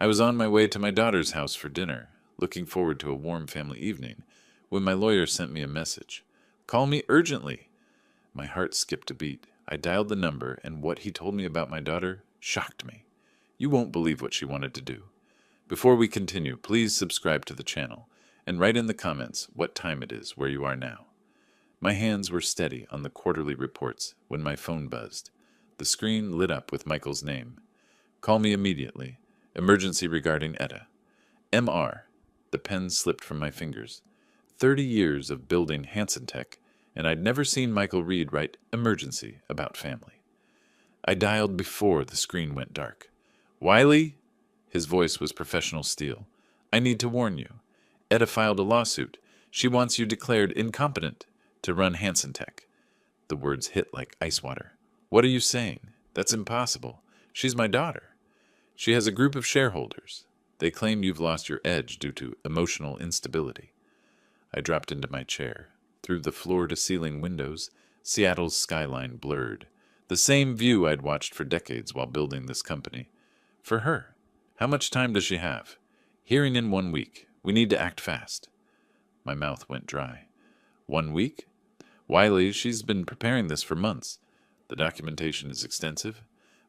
I was on my way to my daughter's house for dinner, looking forward to a warm family evening, when my lawyer sent me a message. Call me urgently. My heart skipped a beat. I dialed the number, and what he told me about my daughter shocked me. You won't believe what she wanted to do. Before we continue, please subscribe to the channel, and write in the comments what time it is where you are now. My hands were steady on the quarterly reports when my phone buzzed. The screen lit up with Michael's name. Call me immediately. Emergency regarding Etta. MR. The pen slipped from my fingers. 30 years of building Hansen Tech, and I'd never seen Michael Reed write emergency about family. I dialed before the screen went dark. Wiley? His voice was professional steel. I need to warn you. Etta filed a lawsuit. She wants you declared incompetent to run Hansen Tech. The words hit like ice water. What are you saying? That's impossible. She's my daughter. She has a group of shareholders. They claim you've lost your edge due to emotional instability. I dropped into my chair. Through the floor-to-ceiling windows, Seattle's skyline blurred. The same view I'd watched for decades while building this company. For her. How much time does she have? Hearing in 1 week. We need to act fast. My mouth went dry. 1 week? Wiley, she's been preparing this for months. The documentation is extensive.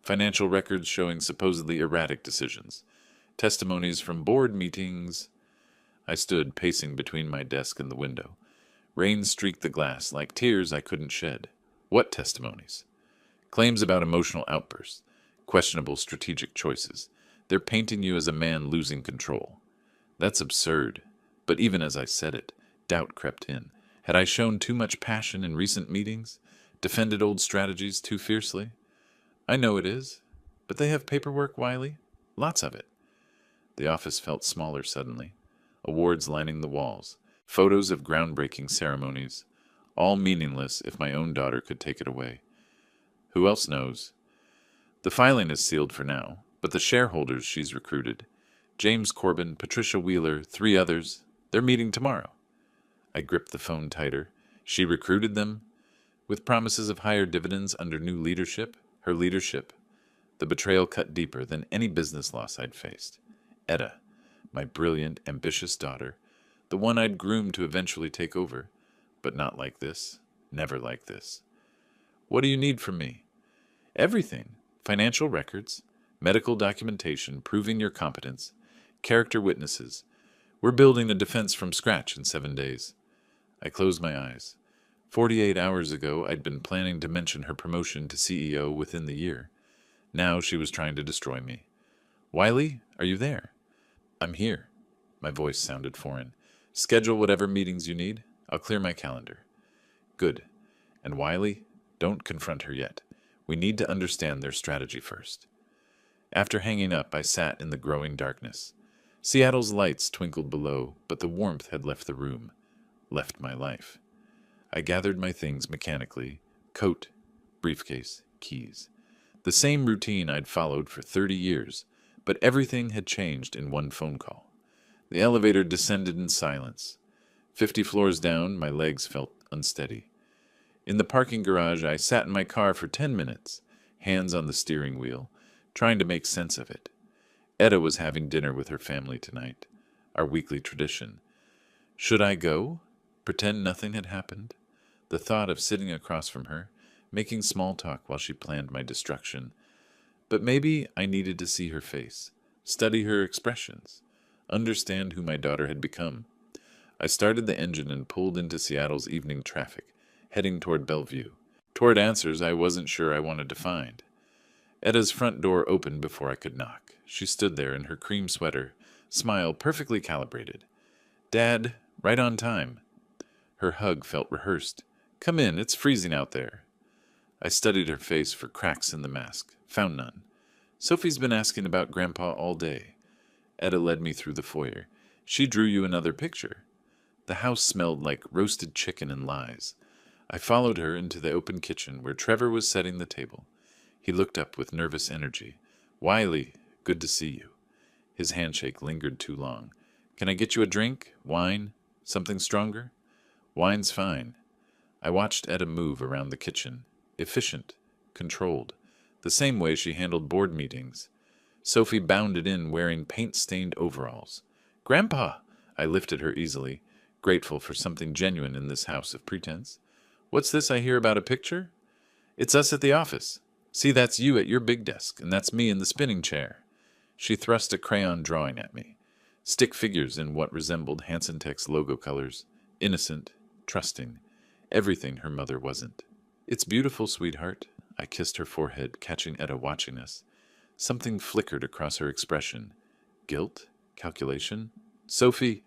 Financial records showing supposedly erratic decisions. Testimonies from board meetings. I stood pacing between my desk and the window. Rain streaked the glass like tears I couldn't shed. What testimonies? Claims about emotional outbursts. Questionable strategic choices. They're painting you as a man losing control. That's absurd. But even as I said it, doubt crept in. Had I shown too much passion in recent meetings? Defended old strategies too fiercely? I know it is. But they have paperwork, Wiley. Lots of it. The office felt smaller suddenly. Awards lining the walls. Photos of groundbreaking ceremonies. All meaningless if my own daughter could take it away. Who else knows? The filing is sealed for now, but the shareholders she's recruited, James Corbin, Patricia Wheeler, 3 others, they're meeting tomorrow. I gripped the phone tighter. She recruited them, with promises of higher dividends under new leadership, her leadership. The betrayal cut deeper than any business loss I'd faced. Etta, my brilliant, ambitious daughter, the one I'd groomed to eventually take over, but not like this, never like this. What do you need from me? Everything. Financial records, medical documentation proving your competence, character witnesses. We're building a defense from scratch in 7 days. I closed my eyes. 48 hours ago, I'd been planning to mention her promotion to CEO within the year. Now she was trying to destroy me. Wiley, are you there? I'm here. My voice sounded foreign. Schedule whatever meetings you need. I'll clear my calendar. Good. And Wiley, don't confront her yet. We need to understand their strategy first. After hanging up, I sat in the growing darkness. Seattle's lights twinkled below, but the warmth had left the room, left my life. I gathered my things mechanically, coat, briefcase, keys. The same routine I'd followed for 30 years, but everything had changed in one phone call. The elevator descended in silence. 50 floors down, my legs felt unsteady. In the parking garage, I sat in my car for 10 minutes, hands on the steering wheel, trying to make sense of it. Etta was having dinner with her family tonight, our weekly tradition. Should I go? Pretend nothing had happened? The thought of sitting across from her, making small talk while she planned my destruction. But maybe I needed to see her face, study her expressions, understand who my daughter had become. I started the engine and pulled into Seattle's evening traffic, heading toward Bellevue, toward answers I wasn't sure I wanted to find. Etta's front door opened before I could knock. She stood there in her cream sweater, smile perfectly calibrated. Dad, right on time. Her hug felt rehearsed. Come in, it's freezing out there. I studied her face for cracks in the mask, found none. Sophie's been asking about Grandpa all day. Etta led me through the foyer. She drew you another picture. The house smelled like roasted chicken and lies. I followed her into the open kitchen where Trevor was setting the table. He looked up with nervous energy. Wiley, good to see you. His handshake lingered too long. Can I get you a drink? Wine? Something stronger? Wine's fine. I watched Etta move around the kitchen. Efficient. Controlled. The same way she handled board meetings. Sophie bounded in wearing paint-stained overalls. "Grandpa!" I lifted her easily, grateful for something genuine in this house of pretense. "What's this I hear about a picture?" "It's us at the office. See, that's you at your big desk, and that's me in the spinning chair." She thrust a crayon drawing at me. Stick figures in what resembled Hansen Tech's logo colors. Innocent, trusting. Everything her mother wasn't. "It's beautiful, sweetheart." I kissed her forehead, catching Etta watching us. Something flickered across her expression. Guilt? Calculation? "Sophie,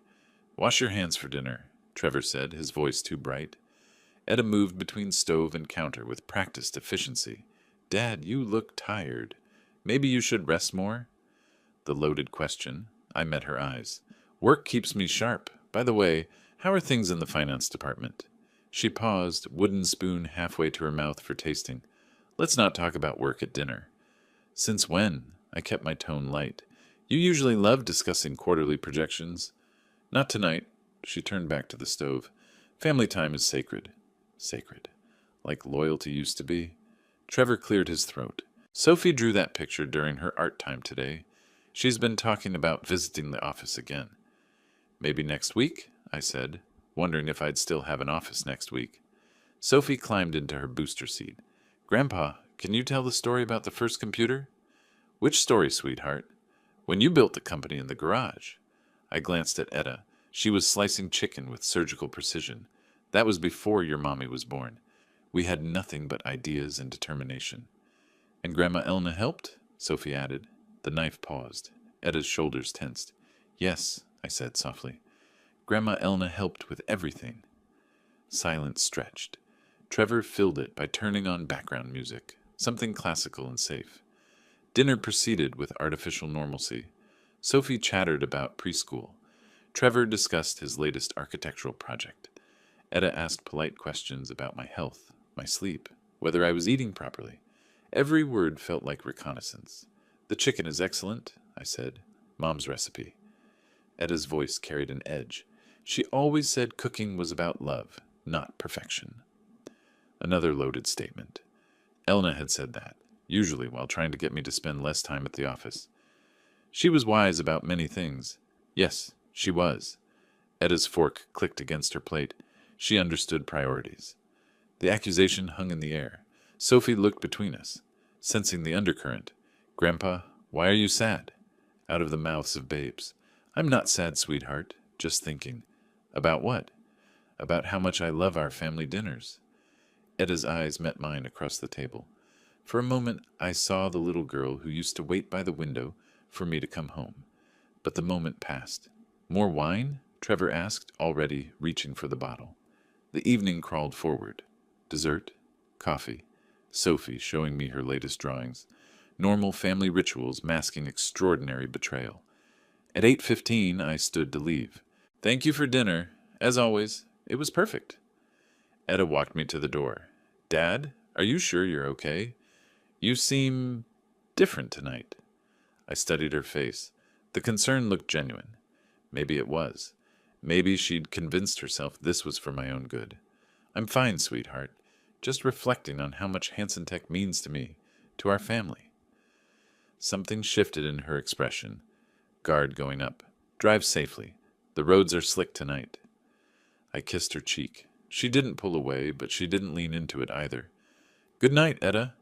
wash your hands for dinner," Trevor said, his voice too bright. Etta moved between stove and counter with practiced efficiency. "Dad, you look tired. Maybe you should rest more?" The loaded question. I met her eyes. "Work keeps me sharp. By the way, how are things in the finance department?" She paused, wooden spoon halfway to her mouth for tasting. "Let's not talk about work at dinner." "Since when?" I kept my tone light. "You usually love discussing quarterly projections." "Not tonight." She turned back to the stove. "Family time is sacred." Sacred. Like loyalty used to be. Trevor cleared his throat. "Sophie drew that picture during her art time today. She's been talking about visiting the office again." "Maybe next week?" I said, wondering if I'd still have an office next week. Sophie climbed into her booster seat. "Grandpa, can you tell the story about the first computer?" "Which story, sweetheart?" "When you built the company in the garage." I glanced at Etta. She was slicing chicken with surgical precision. "That was before your mommy was born. We had nothing but ideas and determination." "And Grandma Elna helped?" Sophie added. The knife paused. Etta's shoulders tensed. "Yes," I said softly. "Grandma Elna helped with everything." Silence stretched. Trevor filled it by turning on background music, something classical and safe. Dinner proceeded with artificial normalcy. Sophie chattered about preschool. Trevor discussed his latest architectural project. Etta asked polite questions about my health, my sleep, whether I was eating properly. Every word felt like reconnaissance. "The chicken is excellent," I said. "Mom's recipe." Etta's voice carried an edge. She always said cooking was about love, not perfection. Another loaded statement. Elna had said that, usually while trying to get me to spend less time at the office. She was wise about many things. Yes, she was. Etta's fork clicked against her plate. She understood priorities. The accusation hung in the air. Sophie looked between us, sensing the undercurrent. "Grandpa, why are you sad?" Out of the mouths of babes. "I'm not sad, sweetheart. Just thinking." "About what?" "About how much I love our family dinners." Etta's eyes met mine across the table. For a moment, I saw the little girl who used to wait by the window for me to come home. But the moment passed. "More wine?" Trevor asked, already reaching for the bottle. The evening crawled forward. Dessert, coffee, Sophie showing me her latest drawings, normal family rituals masking extraordinary betrayal. At 8:15, I stood to leave. "Thank you for dinner. As always, it was perfect." Etta walked me to the door. "Dad, are you sure you're okay? You seem different tonight." I studied her face. The concern looked genuine. Maybe it was. Maybe she'd convinced herself this was for my own good. "I'm fine, sweetheart. Just reflecting on how much Hansen Tech means to me, to our family." Something shifted in her expression. Guard going up. "Drive safely. The roads are slick tonight." I kissed her cheek. She didn't pull away, but she didn't lean into it either. "Good night, Etta."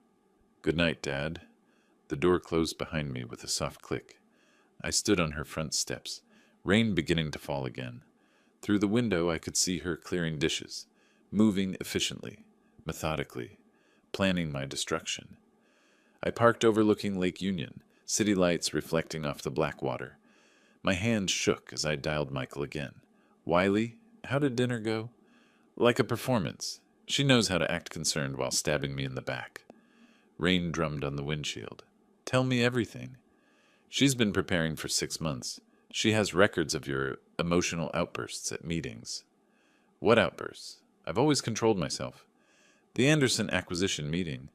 "Good night, Dad." The door closed behind me with a soft click. I stood on her front steps, rain beginning to fall again. Through the window I could see her clearing dishes, moving efficiently, methodically, planning my destruction. I parked overlooking Lake Union, city lights reflecting off the black water. My hand shook as I dialed Michael again. "Wiley, how did dinner go?" "Like a performance. She knows how to act concerned while stabbing me in the back." Rain drummed on the windshield. "Tell me everything." "She's been preparing for 6 months. She has records of your emotional outbursts at meetings." "What outbursts?" "I've always controlled myself." "The Anderson acquisition meeting.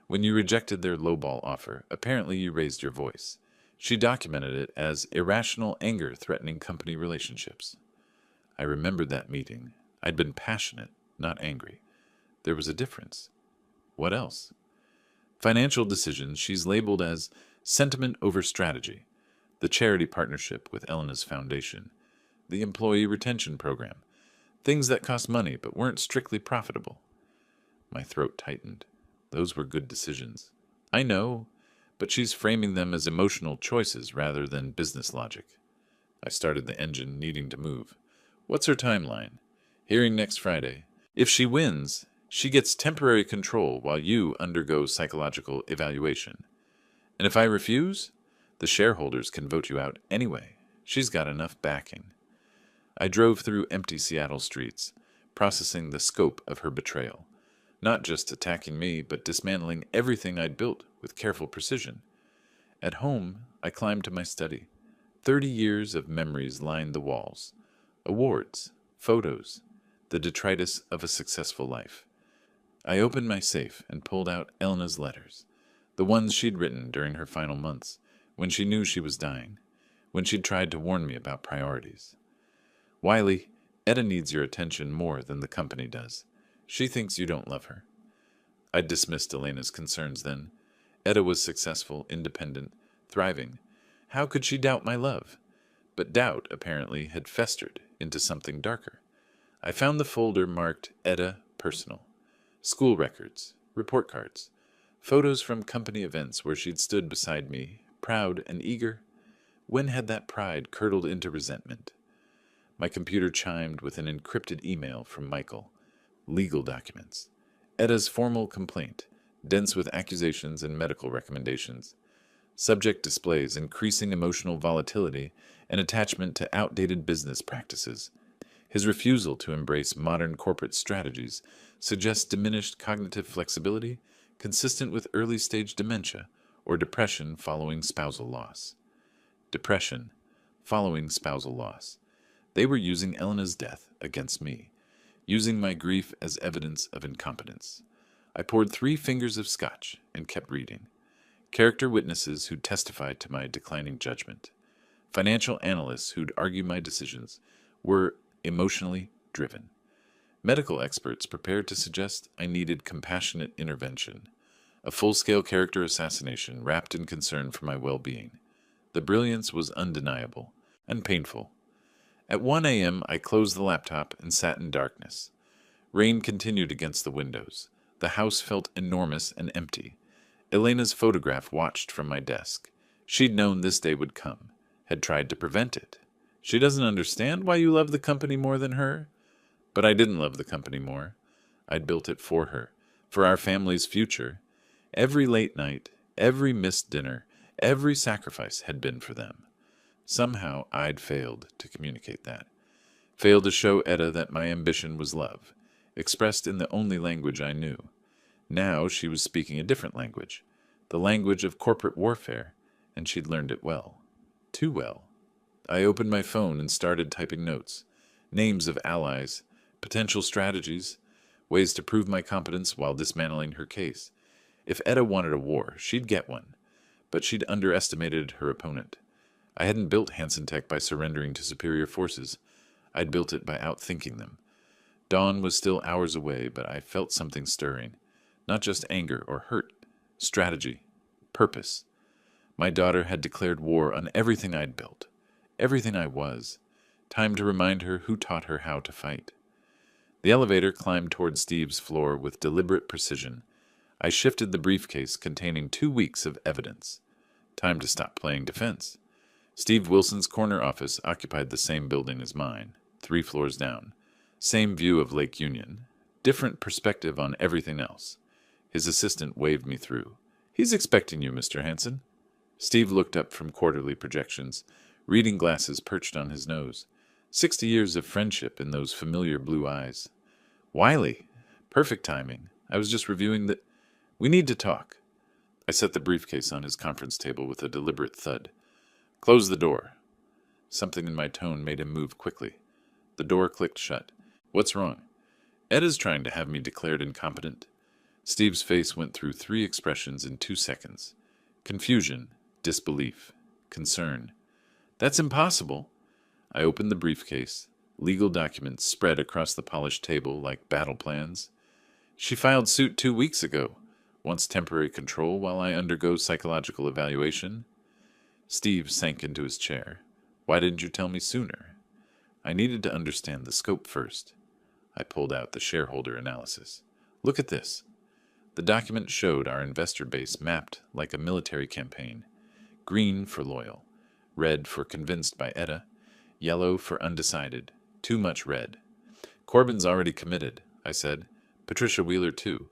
When you rejected their lowball offer, apparently you raised your voice. She documented it as irrational anger threatening company relationships." I remembered that meeting. I'd been passionate, not angry. There was a difference. What else? "Financial decisions she's labeled as Sentiment over strategy, the charity partnership with Elena's foundation, the employee retention program, things that cost money but weren't strictly profitable. My throat tightened. Those were good decisions. I know, but she's framing them as emotional choices rather than business logic. I started the engine, needing to move. What's her timeline? Hearing next Friday. If she wins, she gets temporary control while you undergo psychological evaluation. And if I refuse, the shareholders can vote you out anyway. She's got enough backing. I drove through empty Seattle streets, processing the scope of her betrayal. Not just attacking me, but dismantling everything I'd built with careful precision. At home, I climbed to my study. 30 years of memories lined the walls. Awards, photos, the detritus of a successful life. I opened my safe and pulled out Elena's letters, the ones she'd written during her final months, when she knew she was dying, when she'd tried to warn me about priorities. Wiley, Etta needs your attention more than the company does. She thinks you don't love her. I dismissed Elena's concerns then. Etta was successful, independent, thriving. How could she doubt my love? But doubt, apparently, had festered into something darker. I found the folder marked Etta Personal. School records, report cards, photos from company events where she'd stood beside me, proud and eager. When had that pride curdled into resentment? My computer chimed with an encrypted email from Michael. Legal documents. Etta's formal complaint, dense with accusations and medical recommendations. Subject displays increasing emotional volatility and attachment to outdated business practices. His refusal to embrace modern corporate strategies suggests diminished cognitive flexibility consistent with early-stage dementia or depression following spousal loss. Depression following spousal loss. They were using Elena's death against me, using my grief as evidence of incompetence. I poured 3 fingers of scotch and kept reading. Character witnesses who'd testified to my declining judgment. Financial analysts who'd argue my decisions were emotionally driven. Medical experts prepared to suggest I needed compassionate intervention. A full-scale character assassination wrapped in concern for my well-being. The brilliance was undeniable and painful. At 1 a.m., I closed the laptop and sat in darkness. Rain continued against the windows. The house felt enormous and empty. Elena's photograph watched from my desk. She'd known this day would come, had tried to prevent it. She doesn't understand why you love the company more than her. But I didn't love the company more. I'd built it for her, for our family's future. Every late night, every missed dinner, every sacrifice had been for them. Somehow I'd failed to communicate that. Failed to show Etta that my ambition was love, expressed in the only language I knew. Now she was speaking a different language, the language of corporate warfare, and she'd learned it well. Too well. I opened my phone and started typing notes, names of allies, potential strategies, ways to prove my competence while dismantling her case. If Etta wanted a war, she'd get one, but she'd underestimated her opponent. I hadn't built Hansen Tech by surrendering to superior forces. I'd built it by outthinking them. Dawn was still hours away, but I felt something stirring. Not just anger or hurt. Strategy. Purpose. My daughter had declared war on everything I'd built. Everything I was. Time to remind her who taught her how to fight. The elevator climbed toward Steve's floor with deliberate precision. I shifted the briefcase containing 2 weeks of evidence. Time to stop playing defense. Steve Wilson's corner office occupied the same building as mine, 3 floors down. Same view of Lake Union. Different perspective on everything else. His assistant waved me through. "He's expecting you, Mr. Hansen." Steve looked up from quarterly projections, reading glasses perched on his nose. 60 years of friendship in those familiar blue eyes. "Wiley, perfect timing. I was just reviewing the... We need to talk." I set the briefcase on his conference table with a deliberate thud. "Close the door." Something in my tone made him move quickly. The door clicked shut. "What's wrong?" "Etta's trying to have me declared incompetent." Steve's face went through 3 expressions in 2 seconds. Confusion, disbelief, concern. "That's impossible." I opened the briefcase. Legal documents spread across the polished table like battle plans. "She filed suit 2 weeks ago. Wants temporary control while I undergo psychological evaluation? Steve sank into his chair. Why didn't you tell me sooner? I needed to understand the scope first. I pulled out the shareholder analysis. Look at this. The document showed our investor base mapped like a military campaign. Green for loyal, red for convinced by Etta, yellow for undecided. Too much red. Corbin's already committed, I said. Patricia Wheeler, too.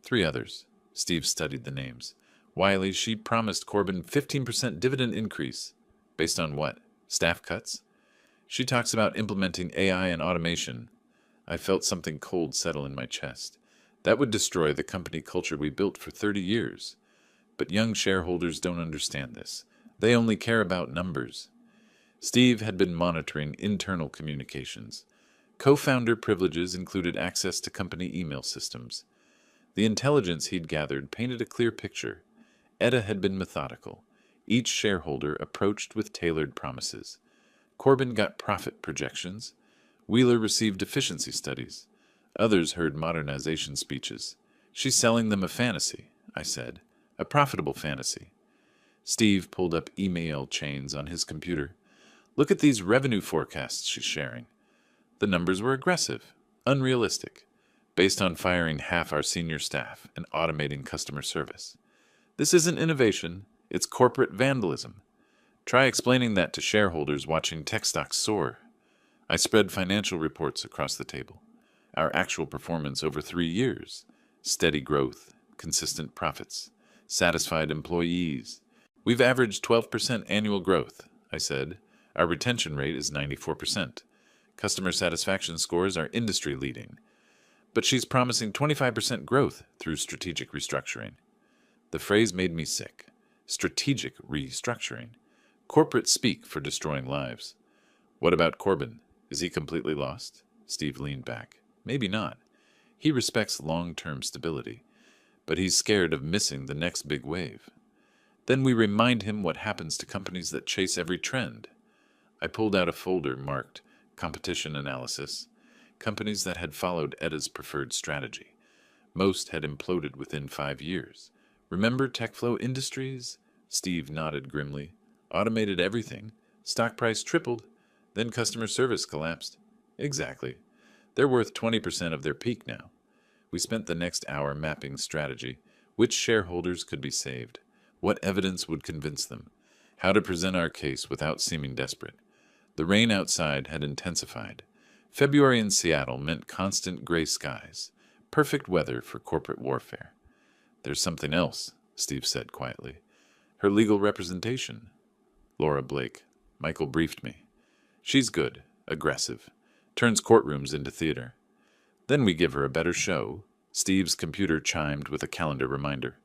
3 others. Steve studied the names. Wiley, she promised Corbin 15% dividend increase. Based on what? Staff cuts? She talks about implementing AI and automation. I felt something cold settle in my chest. That would destroy the company culture we built for 30 years. But young shareholders don't understand this. They only care about numbers. Steve had been monitoring internal communications. Co-founder privileges included access to company email systems. The intelligence he'd gathered painted a clear picture. Etta had been methodical. Each shareholder approached with tailored promises. Corbin got profit projections. Wheeler received efficiency studies. Others heard modernization speeches. She's selling them a fantasy, I said. A profitable fantasy. Steve pulled up email chains on his computer. Look at these revenue forecasts she's sharing. The numbers were aggressive, unrealistic, based on firing half our senior staff and automating customer service. This isn't innovation, it's corporate vandalism. Try explaining that to shareholders watching tech stocks soar. I spread financial reports across the table. Our actual performance over 3 years. Steady growth, consistent profits, satisfied employees. We've averaged 12% annual growth, I said. Our retention rate is 94%. Customer satisfaction scores are industry leading. But she's promising 25% growth through strategic restructuring. The phrase made me sick. Strategic restructuring. Corporate speak for destroying lives. What about Corbin? Is he completely lost? Steve leaned back. Maybe not. He respects long-term stability, but he's scared of missing the next big wave. Then we remind him what happens to companies that chase every trend. I pulled out a folder marked Competition Analysis. Companies that had followed Etta's preferred strategy. Most had imploded within 5 years. Remember TechFlow Industries? Steve nodded grimly. Automated everything. Stock price tripled. Then customer service collapsed. Exactly. They're worth 20% of their peak now. We spent the next hour mapping strategy. Which shareholders could be saved? What evidence would convince them? How to present our case without seeming desperate. The rain outside had intensified. February in Seattle meant constant gray skies. Perfect weather for corporate warfare. There's something else, Steve said quietly. Her legal representation. Laura Blake. Michael briefed me. She's good, aggressive, turns courtrooms into theater. Then we give her a better show. Steve's computer chimed with a calendar reminder.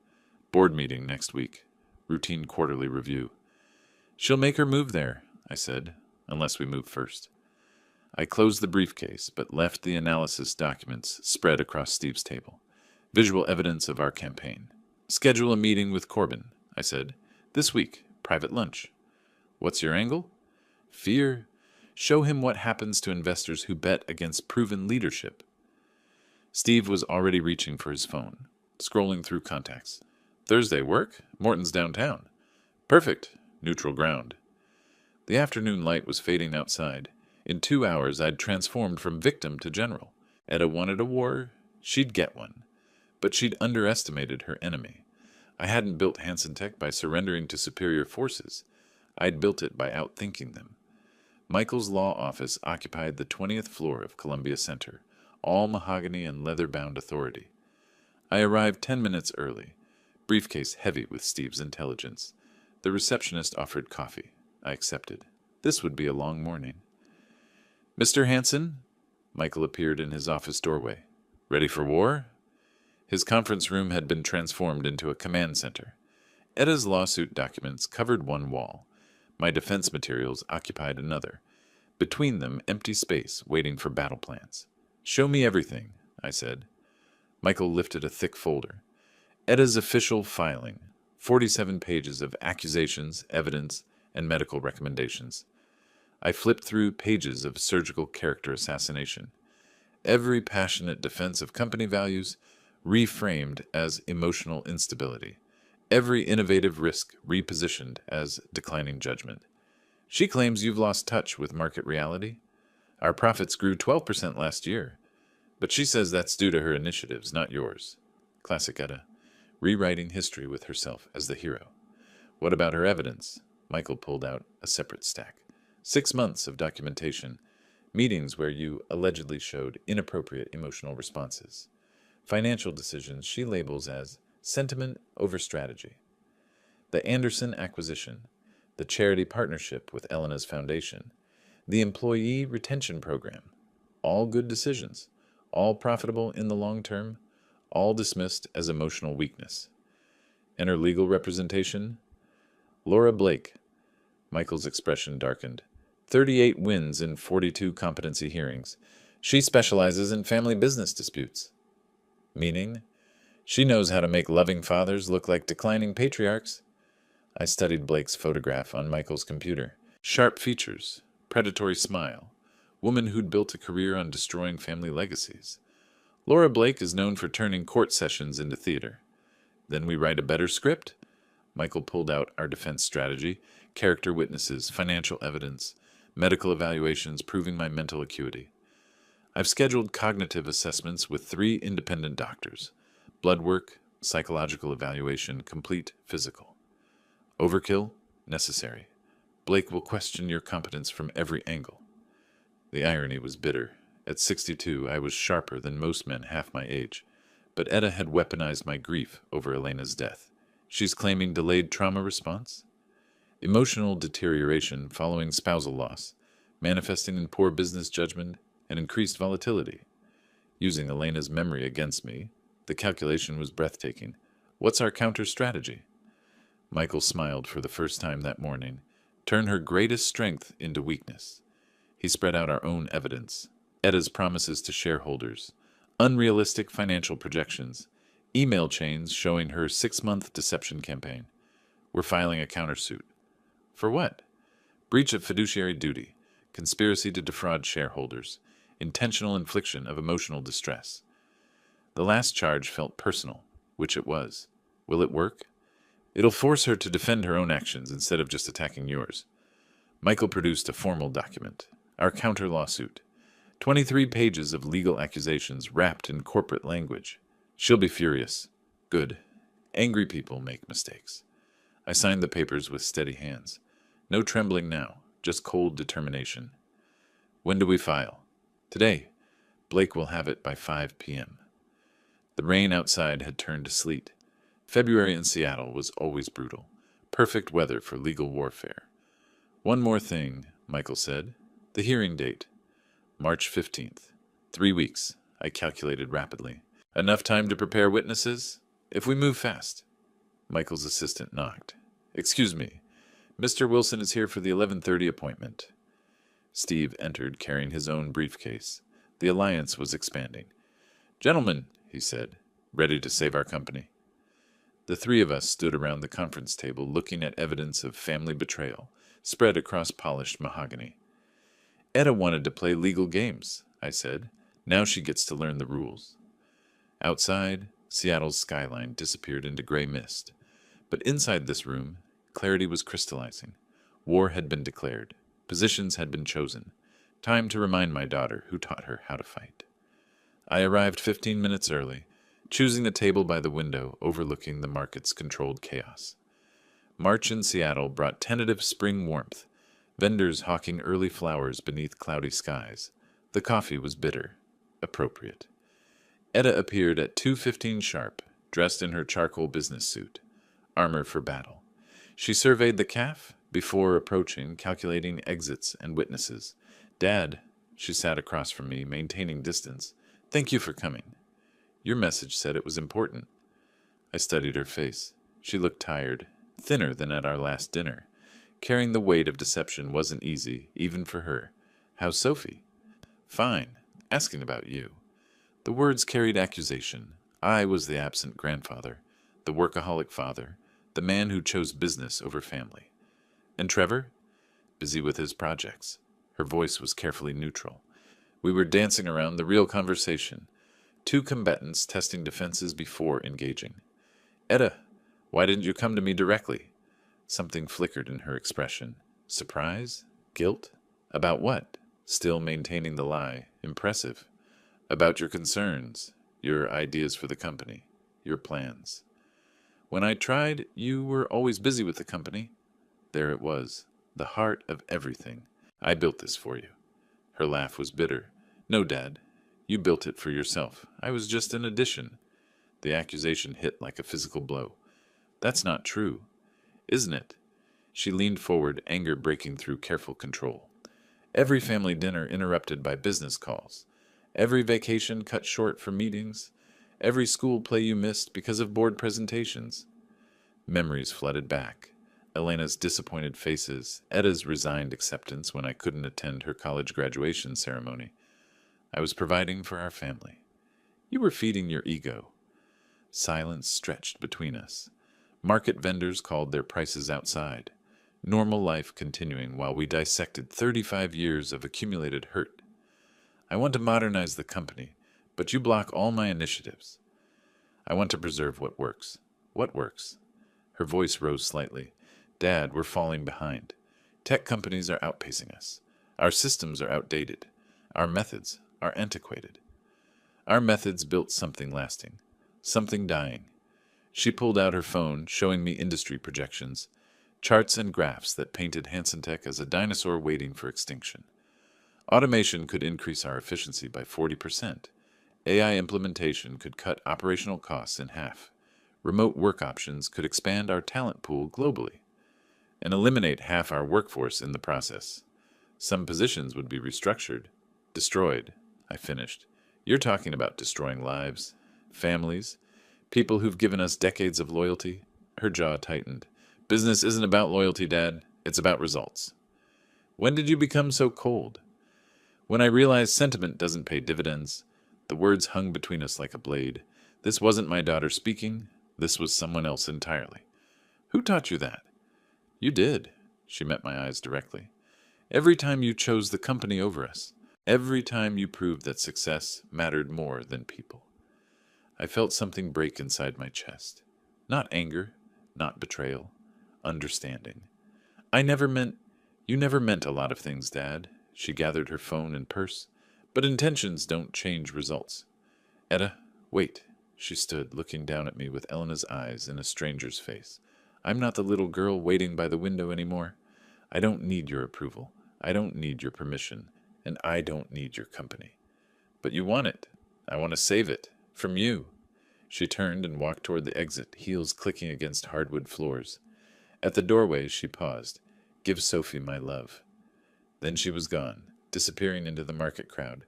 Board meeting next week. Routine quarterly review. She'll make her move there, I said, unless we move first. I closed the briefcase, but left the analysis documents spread across Steve's table. Visual evidence of our campaign. Schedule a meeting with Corbin, I said. This week, private lunch. What's your angle? Fear. Show him what happens to investors who bet against proven leadership. Steve was already reaching for his phone, scrolling through contacts. Thursday work? Morton's downtown. Perfect. Neutral ground. The afternoon light was fading outside. In 2 hours, I'd transformed from victim to general. Etta wanted a war. She'd get one. But she'd underestimated her enemy. I hadn't built Hansen Tech by surrendering to superior forces. I'd built it by outthinking them. Michael's law office occupied the 20th floor of Columbia Center, all mahogany and leather-bound authority. I arrived 10 minutes early, briefcase heavy with Steve's intelligence. The receptionist offered coffee. I accepted. This would be a long morning. Mr. Hansen? Michael appeared in his office doorway. Ready for war? His conference room had been transformed into a command center. Etta's lawsuit documents covered one wall. My defense materials occupied another. Between them, empty space waiting for battle plans. Show me everything, I said. Michael lifted a thick folder. Etta's official filing, 47 pages of accusations, evidence, and medical recommendations. I flipped through pages of surgical character assassination. Every passionate defense of company values, reframed as emotional instability. Every innovative risk repositioned as declining judgment. She claims you've lost touch with market reality. Our profits grew 12% last year, but she says that's due to her initiatives, not yours. Classic Etta, rewriting history with herself as the hero. What about her evidence? Michael pulled out a separate stack. 6 months of documentation, meetings where you allegedly showed inappropriate emotional responses, financial decisions she labels as sentiment over strategy, the Anderson acquisition, the charity partnership with Elena's foundation, the employee retention program. All good decisions, all profitable in the long term, all dismissed as emotional weakness. And her legal representation? Laura Blake. Michael's expression darkened. 38 wins in 42 competency hearings. She specializes in family business disputes. Meaning? She knows how to make loving fathers look like declining patriarchs. I studied Blake's photograph on Michael's computer. Sharp features, predatory smile, woman who'd built a career on destroying family legacies. Laura Blake is known for turning court sessions into theater. Then we write a better script? Michael pulled out our defense strategy, character witnesses, financial evidence, medical evaluations proving my mental acuity. I've scheduled cognitive assessments with 3 independent doctors. Blood work, psychological evaluation, complete physical. Overkill? Necessary. Blake will question your competence from every angle. The irony was bitter. At 62, I was sharper than most men half my age. But Etta had weaponized my grief over Elena's death. She's claiming delayed trauma response? Emotional deterioration following spousal loss, manifesting in poor business judgment and increased volatility. Using Elena's memory against me, the calculation was breathtaking. What's our counter strategy? Michael smiled for the first time that morning. Turn her greatest strength into weakness. He spread out our own evidence. Etta's promises to shareholders, unrealistic financial projections, email chains showing her 6-month deception campaign. We're filing a countersuit. For what? Breach of fiduciary duty, conspiracy to defraud shareholders, intentional infliction of emotional distress. The last charge felt personal, which it was. Will it work? It'll force her to defend her own actions instead of just attacking yours. Michael produced a formal document, our counter lawsuit. 23 pages of legal accusations wrapped in corporate language. She'll be furious. Good. Angry people make mistakes. I signed the papers with steady hands. No trembling now, just cold determination. When do we file? Today. Blake will have it by 5 p.m. The rain outside had turned to sleet. February in Seattle was always brutal. Perfect weather for legal warfare. One more thing, Michael said. The hearing date. March 15th. 3 weeks, I calculated rapidly. Enough time to prepare witnesses? If we move fast. Michael's assistant knocked. Excuse me. Mr. Wilson is here for the 11:30 appointment. Steve entered carrying his own briefcase. The alliance was expanding. Gentlemen, he said, ready to save our company. The 3 of us stood around the conference table looking at evidence of family betrayal spread across polished mahogany. Etta wanted to play legal games, I said. Now she gets to learn the rules. Outside, Seattle's skyline disappeared into gray mist. But inside this room, clarity was crystallizing. War had been declared. Positions had been chosen. Time to remind my daughter who taught her how to fight. I arrived 15 minutes early, choosing the table by the window overlooking the market's controlled chaos. March in Seattle brought tentative spring warmth, vendors hawking early flowers beneath cloudy skies. The coffee was bitter, appropriate. Etta appeared at 2:15 sharp, dressed in her charcoal business suit, armor for battle. She surveyed the caf before approaching, calculating exits and witnesses. Dad, she sat across from me, maintaining distance. Thank you for coming. Your message said it was important. I studied her face. She looked tired, thinner than at our last dinner. Carrying the weight of deception wasn't easy, even for her. How's Sophie? Fine. Asking about you. The words carried accusation. I was the absent grandfather, the workaholic father, the man who chose business over family. And Trevor? Busy with his projects. Her voice was carefully neutral. We were dancing around the real conversation. Two combatants testing defenses before engaging. Etta, why didn't you come to me directly? Something flickered in her expression. Surprise? Guilt? About what? Still maintaining the lie. Impressive. About your concerns, your ideas for the company, your plans. When I tried, you were always busy with the company. There it was, the heart of everything. I built this for you. Her laugh was bitter. No, Dad. You built it for yourself. I was just an addition. The accusation hit like a physical blow. That's not true. Isn't it? She leaned forward, anger breaking through careful control. Every family dinner interrupted by business calls. Every vacation cut short for meetings. Every school play you missed because of board presentations. Memories flooded back. Elena's disappointed faces, Etta's resigned acceptance when I couldn't attend her college graduation ceremony. I was providing for our family. You were feeding your ego. Silence stretched between us. Market vendors called their prices outside. Normal life continuing while we dissected 35 years of accumulated hurt. I want to modernize the company, but you block all my initiatives. I want to preserve what works. What works? Her voice rose slightly. Dad, we're falling behind. Tech companies are outpacing us. Our systems are outdated. Our methods are antiquated. Our methods built something lasting, something dying. She pulled out her phone, showing me industry projections, charts and graphs that painted Hansen Tech as a dinosaur waiting for extinction. Automation could increase our efficiency by 40%. AI implementation could cut operational costs in half. Remote work options could expand our talent pool globally and eliminate half our workforce in the process. Some positions would be restructured, destroyed. I finished. You're talking about destroying lives, families, people who've given us decades of loyalty. Her jaw tightened. Business isn't about loyalty, Dad. It's about results. When did you become so cold? When I realized sentiment doesn't pay dividends. The words hung between us like a blade. This wasn't my daughter speaking. This was someone else entirely. Who taught you that? You did. She met my eyes directly. Every time you chose the company over us. Every time you proved that success mattered more than people. I felt something break inside my chest. Not anger, not betrayal, understanding. You never meant a lot of things, Dad. She gathered her phone and purse. But intentions don't change results. Etta, wait. She stood, looking down at me with Elena's eyes in a stranger's face. I'm not the little girl waiting by the window anymore. I don't need your approval. I don't need your permission. And I don't need your company. But you want it. I want to save it. From you. She turned and walked toward the exit, heels clicking against hardwood floors. At the doorway, she paused. Give Sophie my love. Then she was gone, disappearing into the market crowd.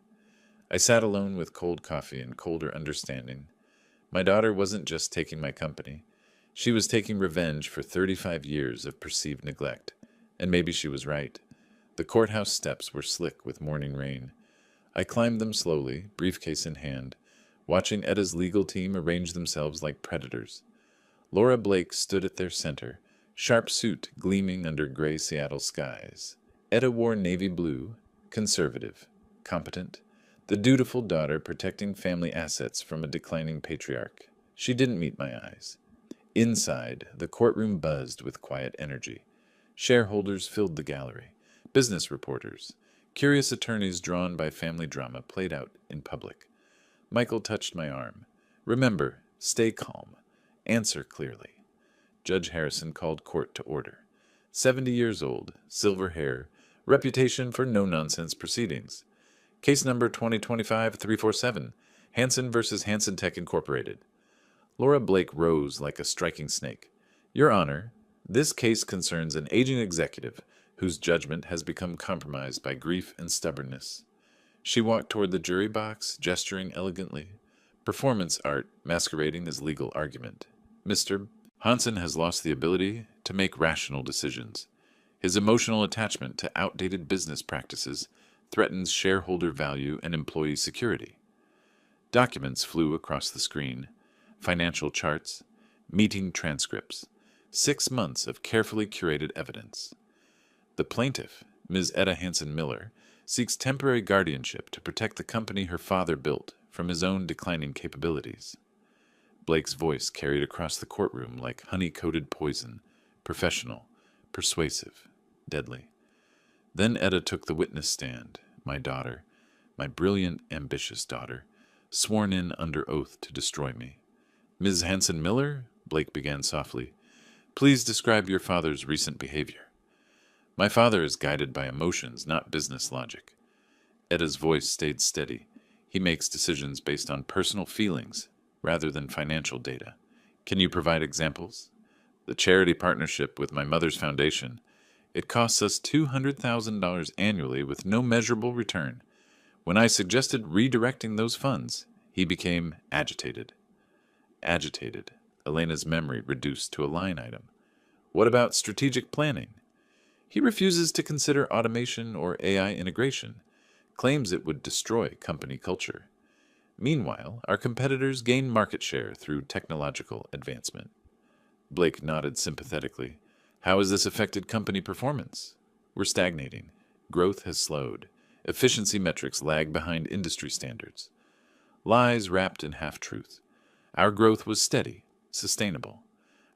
I sat alone with cold coffee and colder understanding. My daughter wasn't just taking my company. She was taking revenge for 35 years of perceived neglect. And maybe she was right. The courthouse steps were slick with morning rain. I climbed them slowly, briefcase in hand, watching Etta's legal team arrange themselves like predators. Laura Blake stood at their center, sharp suit gleaming under gray Seattle skies. Etta wore navy blue, conservative, competent, the dutiful daughter protecting family assets from a declining patriarch. She didn't meet my eyes. Inside, the courtroom buzzed with quiet energy. Shareholders filled the gallery. Business reporters, curious attorneys drawn by family drama played out in public. Michael touched my arm. Remember, stay calm. Answer clearly. Judge Harrison called court to order. 70 years old, silver hair, reputation for no-nonsense proceedings. Case number 2025-347, Hansen versus Hansen Tech Incorporated. Laura Blake rose like a striking snake. Your Honor, this case concerns an aging executive whose judgment has become compromised by grief and stubbornness. She walked toward the jury box, gesturing elegantly. Performance art masquerading as legal argument. Mr. Hansen has lost the ability to make rational decisions. His emotional attachment to outdated business practices threatens shareholder value and employee security. Documents flew across the screen. Financial charts, meeting transcripts, 6 months of carefully curated evidence. The plaintiff, Ms. Etta Hanson Miller, seeks temporary guardianship to protect the company her father built from his own declining capabilities. Blake's voice carried across the courtroom like honey-coated poison, professional, persuasive, deadly. Then Etta took the witness stand, my daughter, my brilliant, ambitious daughter, sworn in under oath to destroy me. Ms. Hanson Miller, Blake began softly, please describe your father's recent behavior. My father is guided by emotions, not business logic. Etta's voice stayed steady. He makes decisions based on personal feelings rather than financial data. Can you provide examples? The charity partnership with my mother's foundation. It costs us $200,000 annually with no measurable return. When I suggested redirecting those funds, he became agitated. Agitated. Elena's memory reduced to a line item. What about strategic planning? He refuses to consider automation or AI integration, claims it would destroy company culture. Meanwhile, our competitors gain market share through technological advancement. Blake nodded sympathetically. How has this affected company performance? We're stagnating. Growth has slowed. Efficiency metrics lag behind industry standards. Lies wrapped in half-truth. Our growth was steady, sustainable.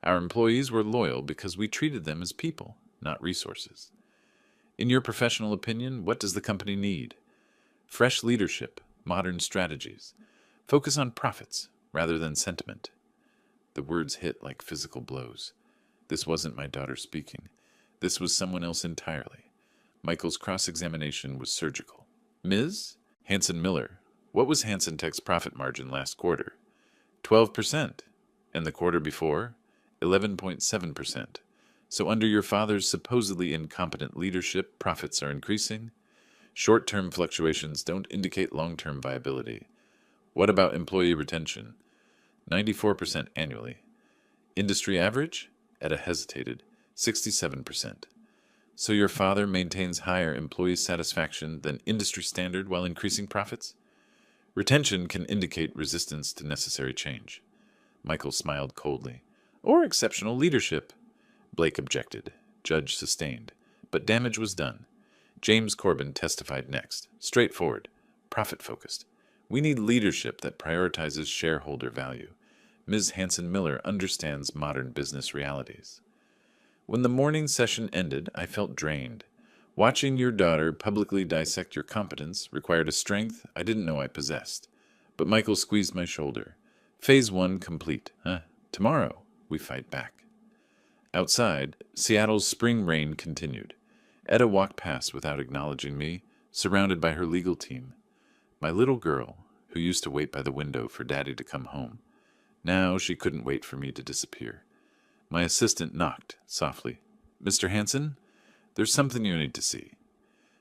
Our employees were loyal because we treated them as people, not resources. In your professional opinion, what does the company need? Fresh leadership, modern strategies. Focus on profits rather than sentiment. The words hit like physical blows. This wasn't my daughter speaking. This was someone else entirely. Michael's cross-examination was surgical. Ms. Hanson Miller, what was Hanson Tech's profit margin last quarter? 12%. And the quarter before? 11.7%. So under your father's supposedly incompetent leadership, profits are increasing? Short-term fluctuations don't indicate long-term viability. What about employee retention? 94% annually. Industry average? Etta hesitated. 67%. So your father maintains higher employee satisfaction than industry standard while increasing profits? Retention can indicate resistance to necessary change. Michael smiled coldly. Or exceptional leadership. Blake objected. Judge sustained. But damage was done. James Corbin testified next. Straightforward. Profit-focused. We need leadership that prioritizes shareholder value. Ms. Hanson Miller understands modern business realities. When the morning session ended, I felt drained. Watching your daughter publicly dissect your competence required a strength I didn't know I possessed. But Michael squeezed my shoulder. Phase 1 complete. Tomorrow, we fight back. Outside, Seattle's spring rain continued. Etta walked past without acknowledging me, surrounded by her legal team. My little girl, who used to wait by the window for Daddy to come home. Now she couldn't wait for me to disappear. My assistant knocked, softly. Mr. Hanson, there's something you need to see.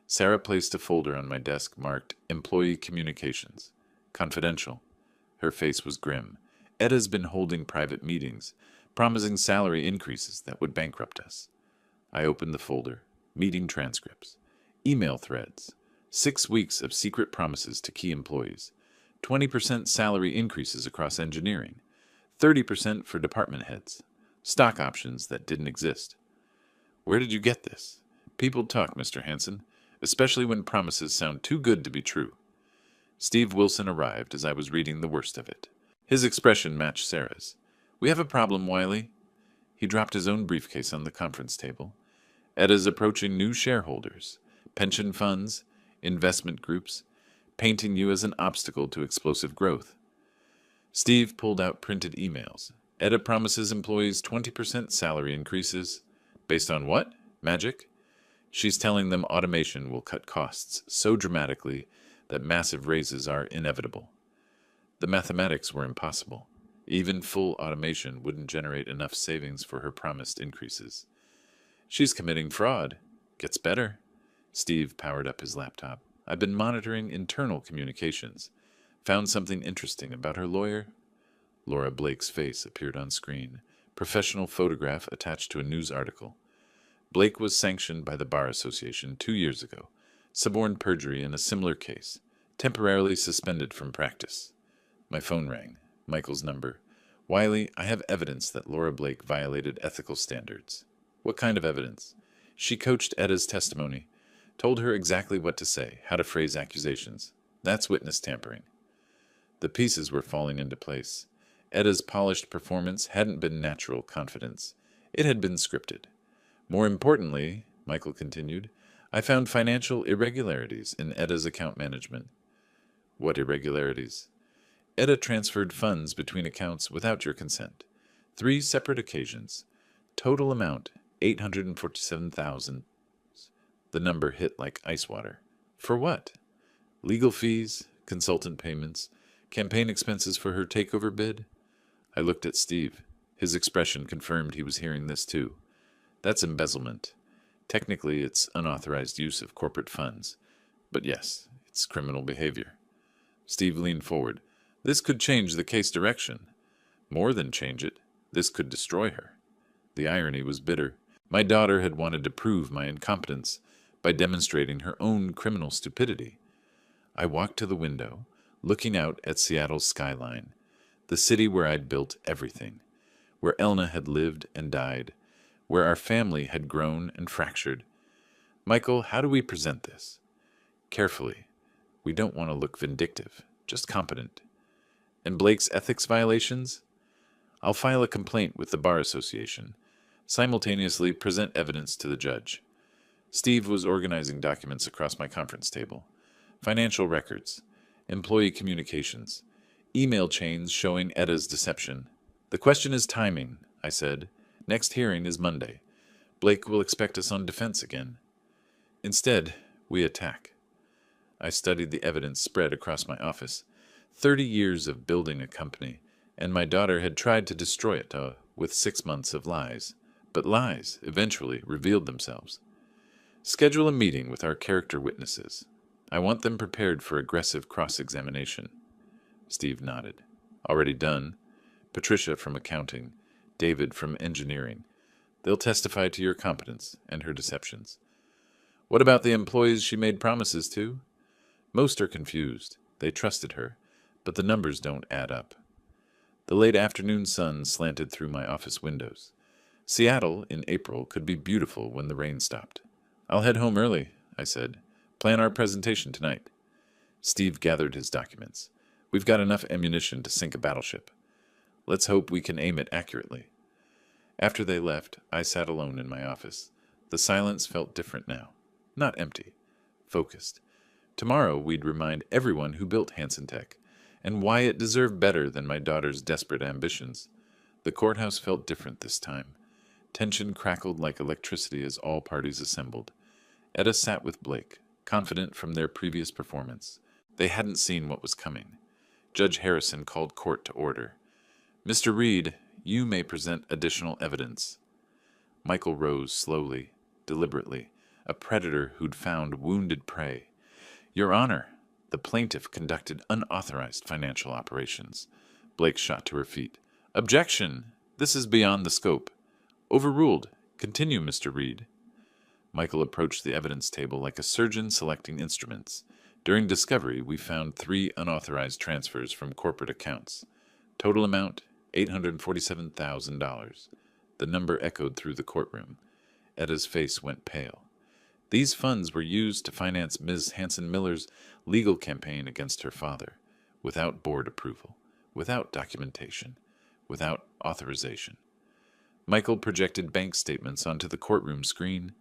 Sarah placed a folder on my desk marked Employee Communications. Confidential. Her face was grim. Etta's been holding private meetings, promising salary increases that would bankrupt us. I opened the folder. Meeting transcripts. Email threads. 6 weeks of secret promises to key employees. 20% salary increases across engineering. 30% for department heads. Stock options that didn't exist. Where did you get this? People talk, Mr. Hanson, especially when promises sound too good to be true. Steve Wilson arrived as I was reading the worst of it. His expression matched Sarah's. We have a problem, Wiley. He dropped his own briefcase on the conference table. Etta's approaching new shareholders, pension funds, investment groups, painting you as an obstacle to explosive growth. Steve pulled out printed emails. Etta promises employees 20% salary increases. Based on what? Magic? She's telling them automation will cut costs so dramatically that massive raises are inevitable. The mathematics were impossible. Even full automation wouldn't generate enough savings for her promised increases. She's committing fraud. Gets better. Steve powered up his laptop. I've been monitoring internal communications. Found something interesting about her lawyer? Laura Blake's face appeared on screen. Professional photograph attached to a news article. Blake was sanctioned by the Bar Association 2 years ago. Suborned perjury in a similar case. Temporarily suspended from practice. My phone rang. Michael's number. Wiley, I have evidence that Laura Blake violated ethical standards. What kind of evidence? She coached Etta's testimony. Told her exactly what to say, how to phrase accusations. That's witness tampering. The pieces were falling into place. Etta's polished performance hadn't been natural confidence. It had been scripted. More importantly, Michael continued, I found financial irregularities in Etta's account management. What irregularities? Etta transferred funds between accounts without your consent. 3 separate occasions. Total amount, $847,000. The number hit like ice water. For what? Legal fees, consultant payments, campaign expenses for her takeover bid? I looked at Steve. His expression confirmed he was hearing this too. That's embezzlement. Technically, it's unauthorized use of corporate funds. But yes, it's criminal behavior. Steve leaned forward. This could change the case direction. More than change it, this could destroy her. The irony was bitter. My daughter had wanted to prove my incompetence by demonstrating her own criminal stupidity. I walked to the window, looking out at Seattle's skyline, the city where I'd built everything, where Elna had lived and died, where our family had grown and fractured. Michael, how do we present this? Carefully. We don't want to look vindictive, just competent. And Blake's ethics violations? I'll file a complaint with the Bar Association, simultaneously present evidence to the judge. Steve was organizing documents across my conference table. Financial records, employee communications, email chains showing Etta's deception. The question is timing, I said. Next hearing is Monday. Blake will expect us on defense again. Instead, we attack. I studied the evidence spread across my office. 30 years of building a company, and my daughter had tried to destroy it with 6 months of lies. But lies eventually revealed themselves. Schedule a meeting with our character witnesses. I want them prepared for aggressive cross-examination. Steve nodded. Already done. Patricia from accounting, David from engineering. They'll testify to your competence and her deceptions. What about the employees she made promises to? Most are confused. They trusted her, but the numbers don't add up. The late afternoon sun slanted through my office windows. Seattle, in April, could be beautiful when the rain stopped. I'll head home early, I said. Plan our presentation tonight. Steve gathered his documents. We've got enough ammunition to sink a battleship. Let's hope we can aim it accurately. After they left, I sat alone in my office. The silence felt different now. Not empty. Focused. Tomorrow we'd remind everyone who built Hansen Tech, and why it deserved better than my daughter's desperate ambitions. The courthouse felt different this time. Tension crackled like electricity as all parties assembled. Etta sat with Blake, confident from their previous performance. They hadn't seen what was coming. Judge Harrison called court to order. Mr. Reed, you may present additional evidence. Michael rose slowly, deliberately, a predator who'd found wounded prey. Your Honor, the plaintiff conducted unauthorized financial operations. Blake shot to her feet. Objection! This is beyond the scope. Overruled. Continue, Mr. Reed. Michael approached the evidence table like a surgeon selecting instruments. During discovery, we found 3 unauthorized transfers from corporate accounts. Total amount, $847,000. The number echoed through the courtroom. Etta's face went pale. These funds were used to finance Ms. Hansen-Miller's legal campaign against her father, without board approval, without documentation, without authorization. Michael projected bank statements onto the courtroom screen,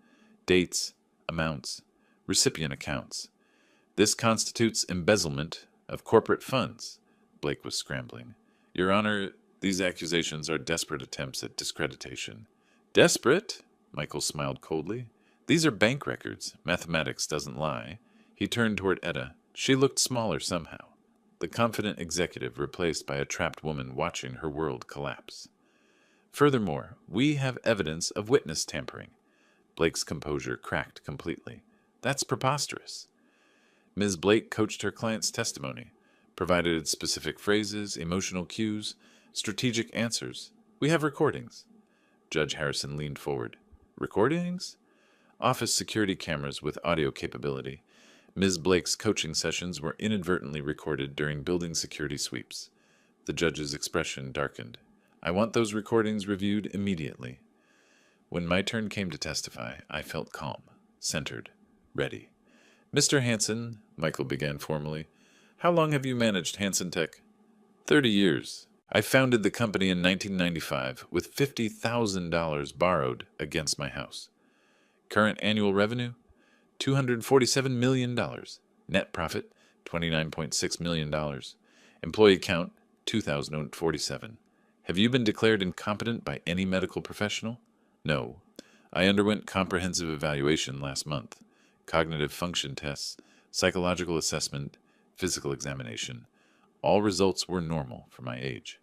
dates, amounts, recipient accounts. This constitutes embezzlement of corporate funds. Blake was scrambling. Your Honor, these accusations are desperate attempts at discreditation. Desperate? Michael smiled coldly. These are bank records. Mathematics doesn't lie. He turned toward Etta. She looked smaller somehow. The confident executive replaced by a trapped woman watching her world collapse. Furthermore, we have evidence of witness tampering. Blake's composure cracked completely. That's preposterous. Ms. Blake coached her client's testimony, provided specific phrases, emotional cues, strategic answers. We have recordings. Judge Harrison leaned forward. Recordings? Office security cameras with audio capability. Ms. Blake's coaching sessions were inadvertently recorded during building security sweeps. The judge's expression darkened. I want those recordings reviewed immediately. When my turn came to testify, I felt calm, centered. Ready. Mr. Hansen, Michael began formally, how long have you managed Hansen Tech? 30 years. I founded the company in 1995 with $50,000 borrowed against my house. Current annual revenue? $247 million. Net profit? $29.6 million. Employee count? 2,047. Have you been declared incompetent by any medical professional? No. I underwent comprehensive evaluation last month. Cognitive function tests, psychological assessment, physical examination. All results were normal for my age.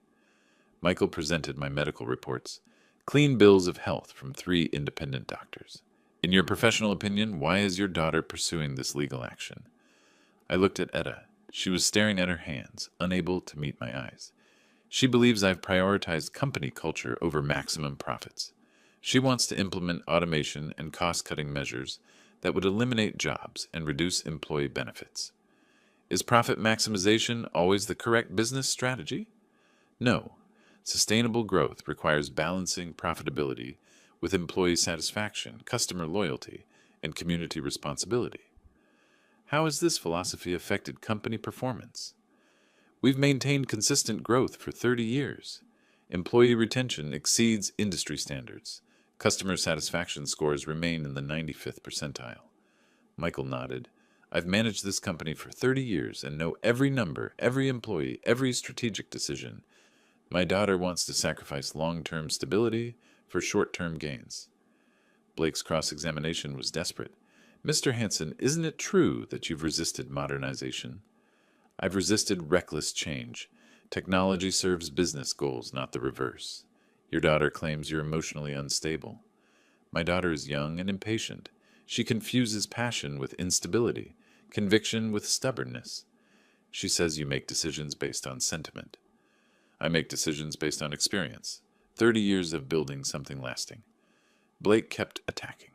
Michael presented my medical reports. Clean bills of health from 3 independent doctors. In your professional opinion, why is your daughter pursuing this legal action? I looked at Etta. She was staring at her hands, unable to meet my eyes. She believes I've prioritized company culture over maximum profits. She wants to implement automation and cost-cutting measures that would eliminate jobs and reduce employee benefits. Is profit maximization always the correct business strategy? No. Sustainable growth requires balancing profitability with employee satisfaction, customer loyalty, and community responsibility. How has this philosophy affected company performance? We've maintained consistent growth for 30 years. Employee retention exceeds industry standards. Customer satisfaction scores remain in the 95th percentile. Michael nodded. I've managed this company for 30 years and know every number, every employee, every strategic decision. My daughter wants to sacrifice long-term stability for short-term gains. Blake's cross-examination was desperate. Mr. Hansen, isn't it true that you've resisted modernization? I've resisted reckless change. Technology serves business goals, not the reverse. Your daughter claims you're emotionally unstable. My daughter is young and impatient. She confuses passion with instability, conviction with stubbornness. She says you make decisions based on sentiment. I make decisions based on experience. 30 years of building something lasting. Blake kept attacking,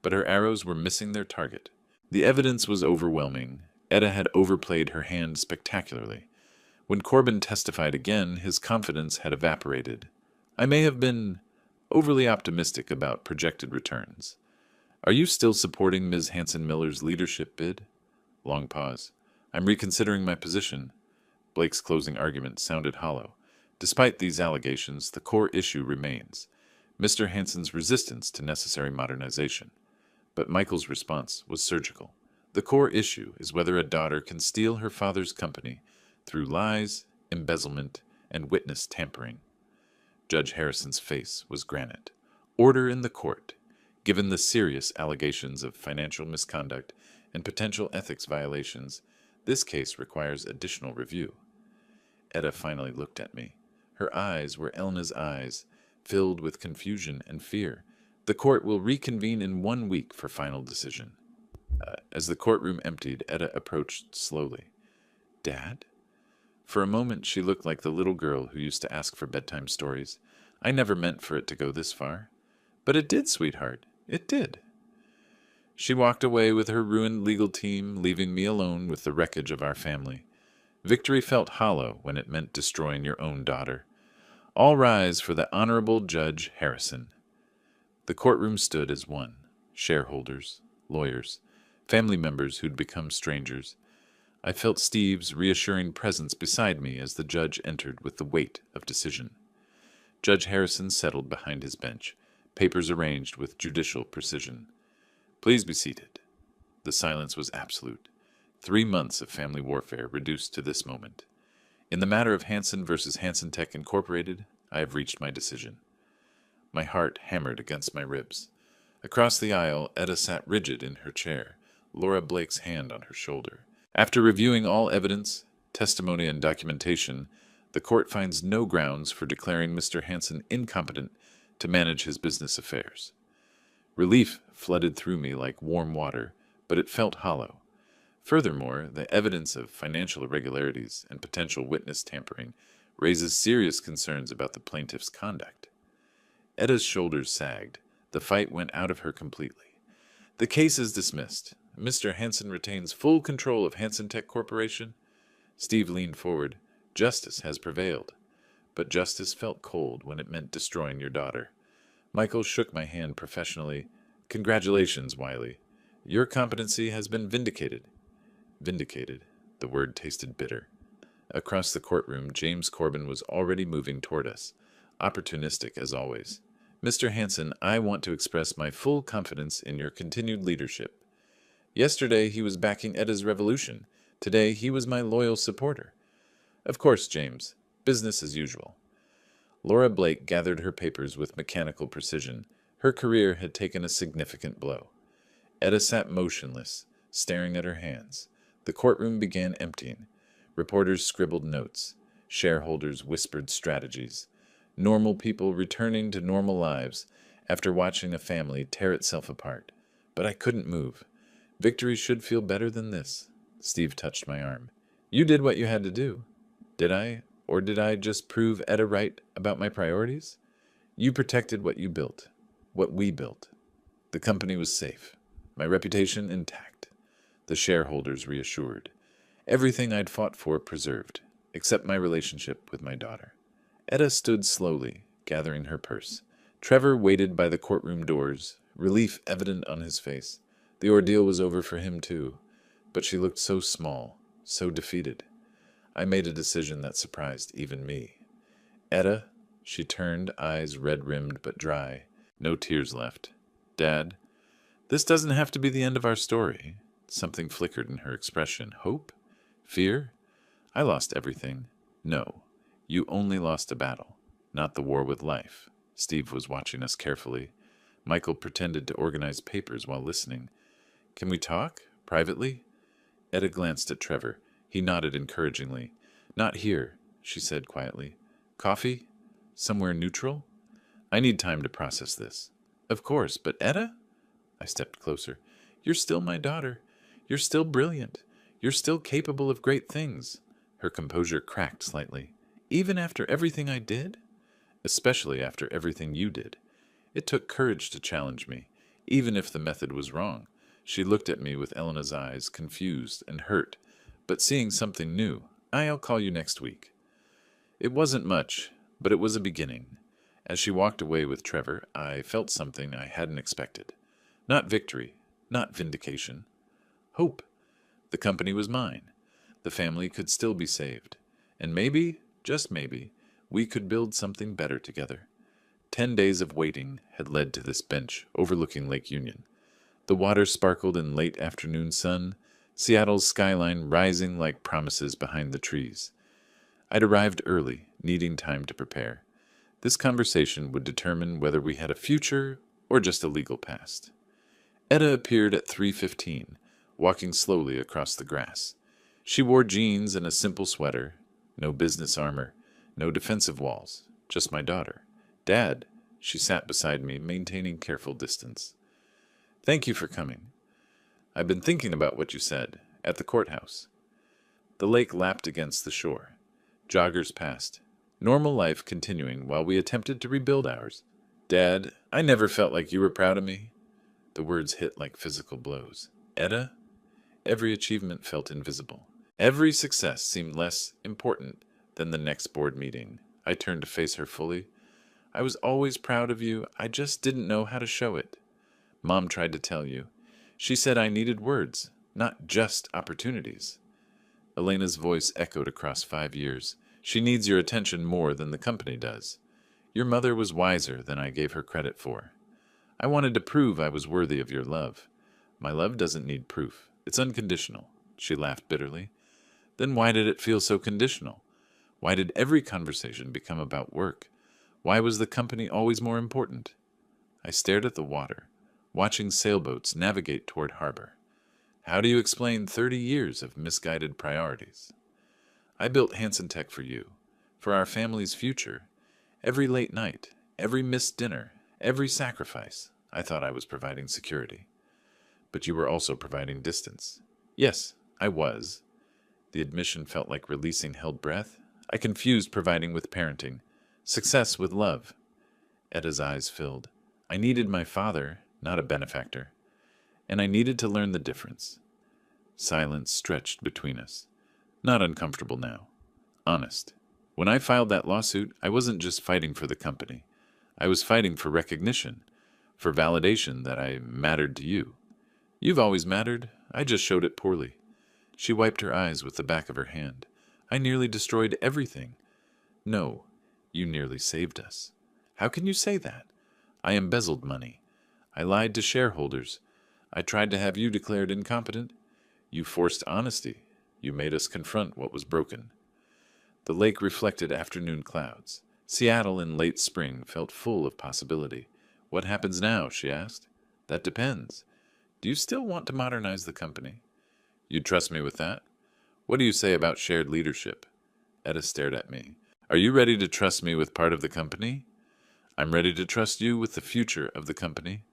but her arrows were missing their target. The evidence was overwhelming. Etta had overplayed her hand spectacularly. When Corbin testified again, his confidence had evaporated. I may have been overly optimistic about projected returns. Are you still supporting Ms. Hansen-Miller's leadership bid? Long pause. I'm reconsidering my position. Blake's closing argument sounded hollow. Despite these allegations, the core issue remains. Mr. Hansen's resistance to necessary modernization. But Michael's response was surgical. The core issue is whether a daughter can steal her father's company through lies, embezzlement, and witness tampering. Judge Harrison's face was granite. Order in the court. Given the serious allegations of financial misconduct and potential ethics violations, this case requires additional review. Etta finally looked at me. Her eyes were Elna's eyes, filled with confusion and fear. The court will reconvene in 1 week for final decision. As the courtroom emptied, Etta approached slowly. Dad? For a moment, she looked like the little girl who used to ask for bedtime stories. I never meant for it to go this far. But it did, sweetheart. It did. She walked away with her ruined legal team, leaving me alone with the wreckage of our family. Victory felt hollow when it meant destroying your own daughter. All rise for the Honorable Judge Harrison. The courtroom stood as one. Shareholders, lawyers, family members who'd become strangers. I felt Steve's reassuring presence beside me as the judge entered with the weight of decision. Judge Harrison settled behind his bench, papers arranged with judicial precision. Please be seated. The silence was absolute. 3 months of family warfare reduced to this moment. In the matter of Hansen versus Hansen Tech Incorporated, I have reached my decision. My heart hammered against my ribs. Across the aisle, Etta sat rigid in her chair, Laura Blake's hand on her shoulder. After reviewing all evidence, testimony, and documentation, the court finds no grounds for declaring Mr. Hansen incompetent to manage his business affairs. Relief flooded through me like warm water, but it felt hollow. Furthermore, the evidence of financial irregularities and potential witness tampering raises serious concerns about the plaintiff's conduct. Etta's shoulders sagged. The fight went out of her completely. The case is dismissed. Mr. Hansen retains full control of Hansen Tech Corporation. Steve leaned forward. Justice has prevailed. But justice felt cold when it meant destroying your daughter. Michael shook my hand professionally. Congratulations, Wiley. Your competency has been vindicated. Vindicated. The word tasted bitter. Across the courtroom, James Corbin was already moving toward us, opportunistic as always. Mr. Hanson, I want to express my full confidence in your continued leadership. Yesterday he was backing Etta's revolution. Today he was my loyal supporter. Of course, James. Business as usual. Laura Blake gathered her papers with mechanical precision. Her career had taken a significant blow. Etta sat motionless, staring at her hands. The courtroom began emptying. Reporters scribbled notes. Shareholders whispered strategies. Normal people returning to normal lives after watching a family tear itself apart. But I couldn't move. Victory should feel better than this. Steve touched my arm. You did what you had to do. Did I? Or did I just prove Etta right about my priorities? You protected what you built. What we built. The company was safe. My reputation intact. The shareholders reassured. Everything I'd fought for preserved, except my relationship with my daughter. Etta stood slowly, gathering her purse. Trevor waited by the courtroom doors, relief evident on his face. The ordeal was over for him, too. But she looked so small, so defeated. I made a decision that surprised even me. Etta, she turned, eyes red-rimmed but dry. No tears left. Dad, this doesn't have to be the end of our story. Something flickered in her expression. Hope? Fear? I lost everything. No, you only lost a battle, not the war with life. Steve was watching us carefully. Michael pretended to organize papers while listening. Can we talk? Privately? Etta glanced at Trevor. He nodded encouragingly. Not here, she said quietly. Coffee? Somewhere neutral? I need time to process this. Of course, but Etta? I stepped closer. You're still my daughter. You're still brilliant. You're still capable of great things. Her composure cracked slightly. Even after everything I did? Especially after everything you did. It took courage to challenge me, even if the method was wrong. She looked at me with Elena's eyes, confused and hurt, but seeing something new. I'll call you next week. It wasn't much, but it was a beginning. As she walked away with Trevor, I felt something I hadn't expected. Not victory, not vindication. Hope. The company was mine. The family could still be saved. And maybe, just maybe, we could build something better together. 10 days of waiting had led to this bench overlooking Lake Union. The water sparkled in late afternoon sun, Seattle's skyline rising like promises behind the trees. I'd arrived early, needing time to prepare. This conversation would determine whether we had a future or just a legal past. Etta appeared at 3:15, walking slowly across the grass. She wore jeans and a simple sweater, no business armor, no defensive walls, just my daughter. Dad, she sat beside me, maintaining careful distance. Thank you for coming. I've been thinking about what you said, at the courthouse. The lake lapped against the shore. Joggers passed. Normal life continuing while we attempted to rebuild ours. Dad, I never felt like you were proud of me. The words hit like physical blows. Etta? Every achievement felt invisible. Every success seemed less important than the next board meeting. I turned to face her fully. I was always proud of you. I just didn't know how to show it. Mom tried to tell you. She said I needed words, not just opportunities. Elena's voice echoed across 5 years. She needs your attention more than the company does. Your mother was wiser than I gave her credit for. I wanted to prove I was worthy of your love. My love doesn't need proof. It's unconditional. She laughed bitterly. Then why did it feel so conditional? Why did every conversation become about work? Why was the company always more important? I stared at the water, watching sailboats navigate toward harbor. How do you explain 30 years of misguided priorities? I built Hanson Tech for you, for our family's future. Every late night, every missed dinner, every sacrifice, I thought I was providing security. But you were also providing distance. Yes, I was. The admission felt like releasing held breath. I confused providing with parenting, success with love. Etta's eyes filled. I needed my father, not a benefactor. And I needed to learn the difference. Silence stretched between us. Not uncomfortable now. Honest. When I filed that lawsuit, I wasn't just fighting for the company. I was fighting for recognition, for validation that I mattered to you. You've always mattered. I just showed it poorly. She wiped her eyes with the back of her hand. I nearly destroyed everything. No, you nearly saved us. How can you say that? I embezzled money. I lied to shareholders. I tried to have you declared incompetent. You forced honesty. You made us confront what was broken. The lake reflected afternoon clouds. Seattle in late spring felt full of possibility. What happens now? She asked. That depends. Do you still want to modernize the company? You'd trust me with that? What do you say about shared leadership? Etta stared at me. Are you ready to trust me with part of the company? I'm ready to trust you with the future of the company.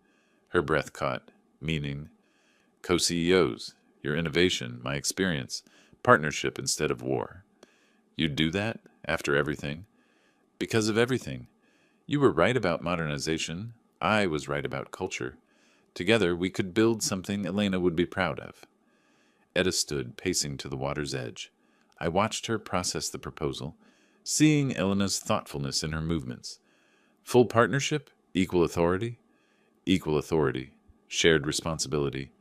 Her breath caught, meaning, co-CEOs, your innovation, my experience, partnership instead of war. You'd do that after everything? Because of everything. You were right about modernization. I was right about culture. Together we could build something Elena would be proud of. Etta stood, pacing to the water's edge. I watched her process the proposal, seeing Elena's thoughtfulness in her movements. Full partnership? Equal authority? Equal authority. Shared responsibility.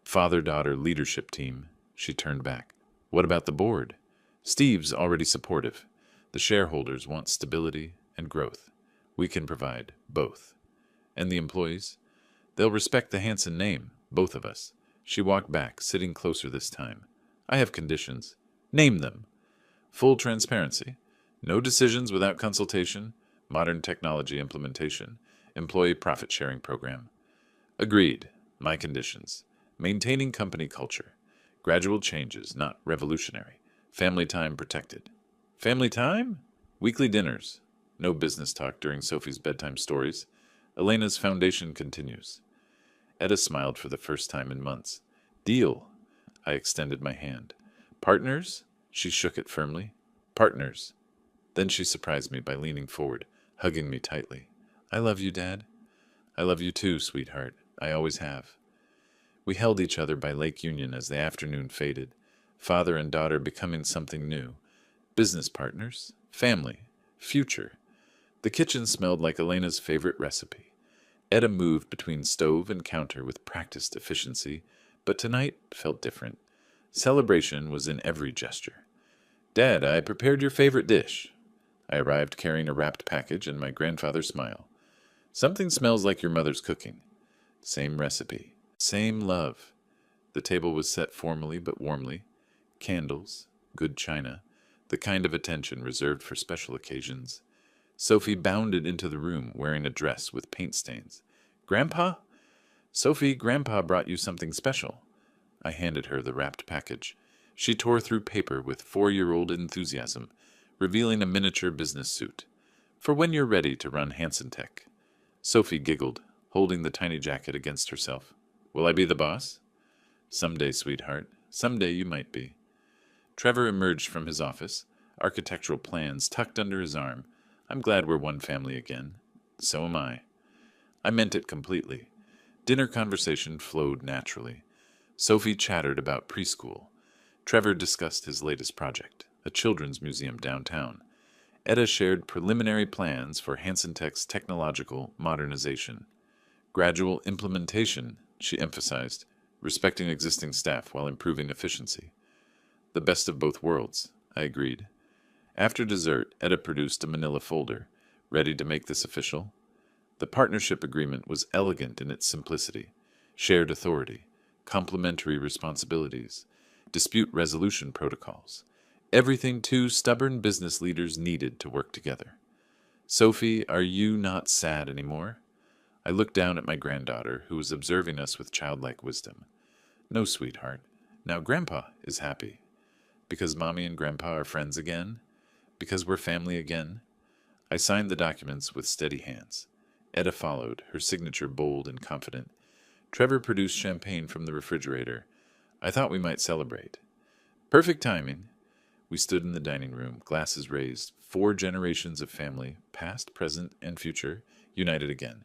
Father-daughter leadership team. She turned back. What about the board? Steve's already supportive. The shareholders want stability and growth. We can provide both. And the employees? They'll respect the Hanson name, both of us. She walked back, sitting closer this time. I have conditions. Name them. Full transparency. No decisions without consultation. Modern technology implementation. Employee profit-sharing program. Agreed. My conditions. Maintaining company culture. Gradual changes, not revolutionary. Family time protected. Family time? Weekly dinners. No business talk during Sophie's bedtime stories. Elena's foundation continues. Etta smiled for the first time in months. Deal. I extended my hand. Partners? She shook it firmly. Partners. Then she surprised me by leaning forward, hugging me tightly. I love you, Dad. I love you too, sweetheart. I always have. We held each other by Lake Union as the afternoon faded, father and daughter becoming something new. Business partners, family, future. The kitchen smelled like Elena's favorite recipe. Etta moved between stove and counter with practiced efficiency, but tonight felt different. Celebration was in every gesture. Dad, I prepared your favorite dish. I arrived carrying a wrapped package and my grandfather's smile. Something smells like your mother's cooking. Same recipe. Same love. The table was set formally but warmly. Candles, good china, the kind of attention reserved for special occasions. Sophie bounded into the room wearing a dress with paint stains. Grandpa? Sophie, Grandpa brought you something special. I handed her the wrapped package. She tore through paper with 4-year-old enthusiasm, revealing a miniature business suit. For when you're ready to run Hanson Tech. Sophie giggled, holding the tiny jacket against herself. Will I be the boss? Someday, sweetheart. Someday you might be. Trevor emerged from his office, architectural plans tucked under his arm. I'm glad we're one family again. So am I. I meant it completely. Dinner conversation flowed naturally. Sophie chattered about preschool. Trevor discussed his latest project, a children's museum downtown. Etta shared preliminary plans for Hanson Tech's technological modernization. Gradual implementation, she emphasized, respecting existing staff while improving efficiency. The best of both worlds, I agreed. After dessert, Etta produced a manila folder. Ready to make this official? The partnership agreement was elegant in its simplicity. Shared authority, complementary responsibilities, dispute resolution protocols. Everything two stubborn business leaders needed to work together. Sophie, are you not sad anymore? I looked down at my granddaughter, who was observing us with childlike wisdom. No, sweetheart. Now Grandpa is happy. Because Mommy and Grandpa are friends again? Because we're family again? I signed the documents with steady hands. Etta followed, her signature bold and confident. Trevor produced champagne from the refrigerator. I thought we might celebrate. Perfect timing. We stood in the dining room, glasses raised, 4 generations of family, past, present, and future, united again.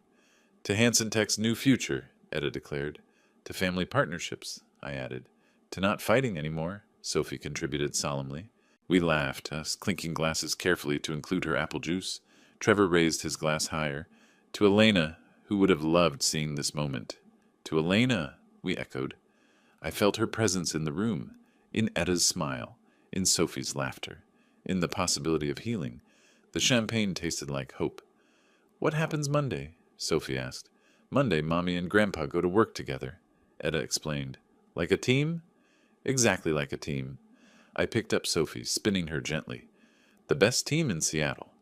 To Hanson Tech's new future, Etta declared. To family partnerships, I added. To not fighting anymore, Sophie contributed solemnly. We laughed, us clinking glasses carefully to include her apple juice. Trevor raised his glass higher. To Elena, who would have loved seeing this moment. To Elena, we echoed. I felt her presence in the room, in Etta's smile, in Sophie's laughter, in the possibility of healing. The champagne tasted like hope. "What happens Monday?" Sophie asked. "Monday, Mommy and Grandpa go to work together," Etta explained. "Like a team?" "Exactly like a team." I picked up Sophie, spinning her gently. "The best team in Seattle."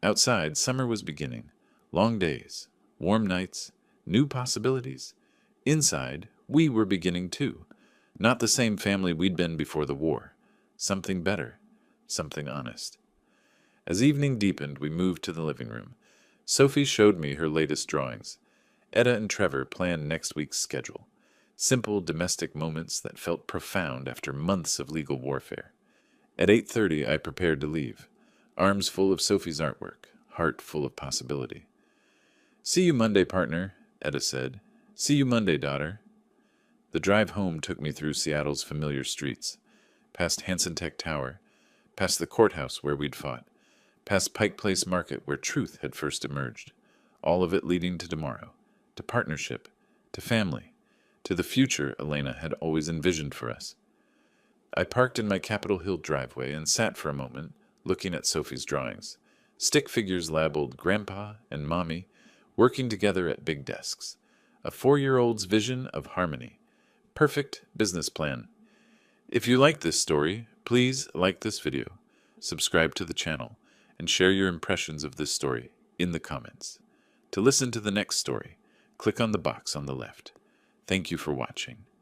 Outside, summer was beginning. Long days, warm nights, new possibilities. Inside, we were beginning too. Not the same family we'd been before the war. Something better. Something honest. As evening deepened, we moved to the living room. Sophie showed me her latest drawings. Etta and Trevor planned next week's schedule. Simple domestic moments that felt profound after months of legal warfare. At 8:30, I prepared to leave. Arms full of Sophie's artwork, heart full of possibility. "See you Monday, partner," Etta said. "See you Monday, daughter." The drive home took me through Seattle's familiar streets, past Hansen Tech Tower, past the courthouse where we'd fought, past Pike Place Market where truth had first emerged, all of it leading to tomorrow, to partnership, to family, to the future Elena had always envisioned for us. I parked in my Capitol Hill driveway and sat for a moment, looking at Sophie's drawings. Stick figures labeled Grandpa and Mommy, working together at big desks. A 4-year-old's vision of harmony. Perfect business plan. If you like this story, please like this video, subscribe to the channel, and share your impressions of this story in the comments. To listen to the next story, click on the box on the left. Thank you for watching.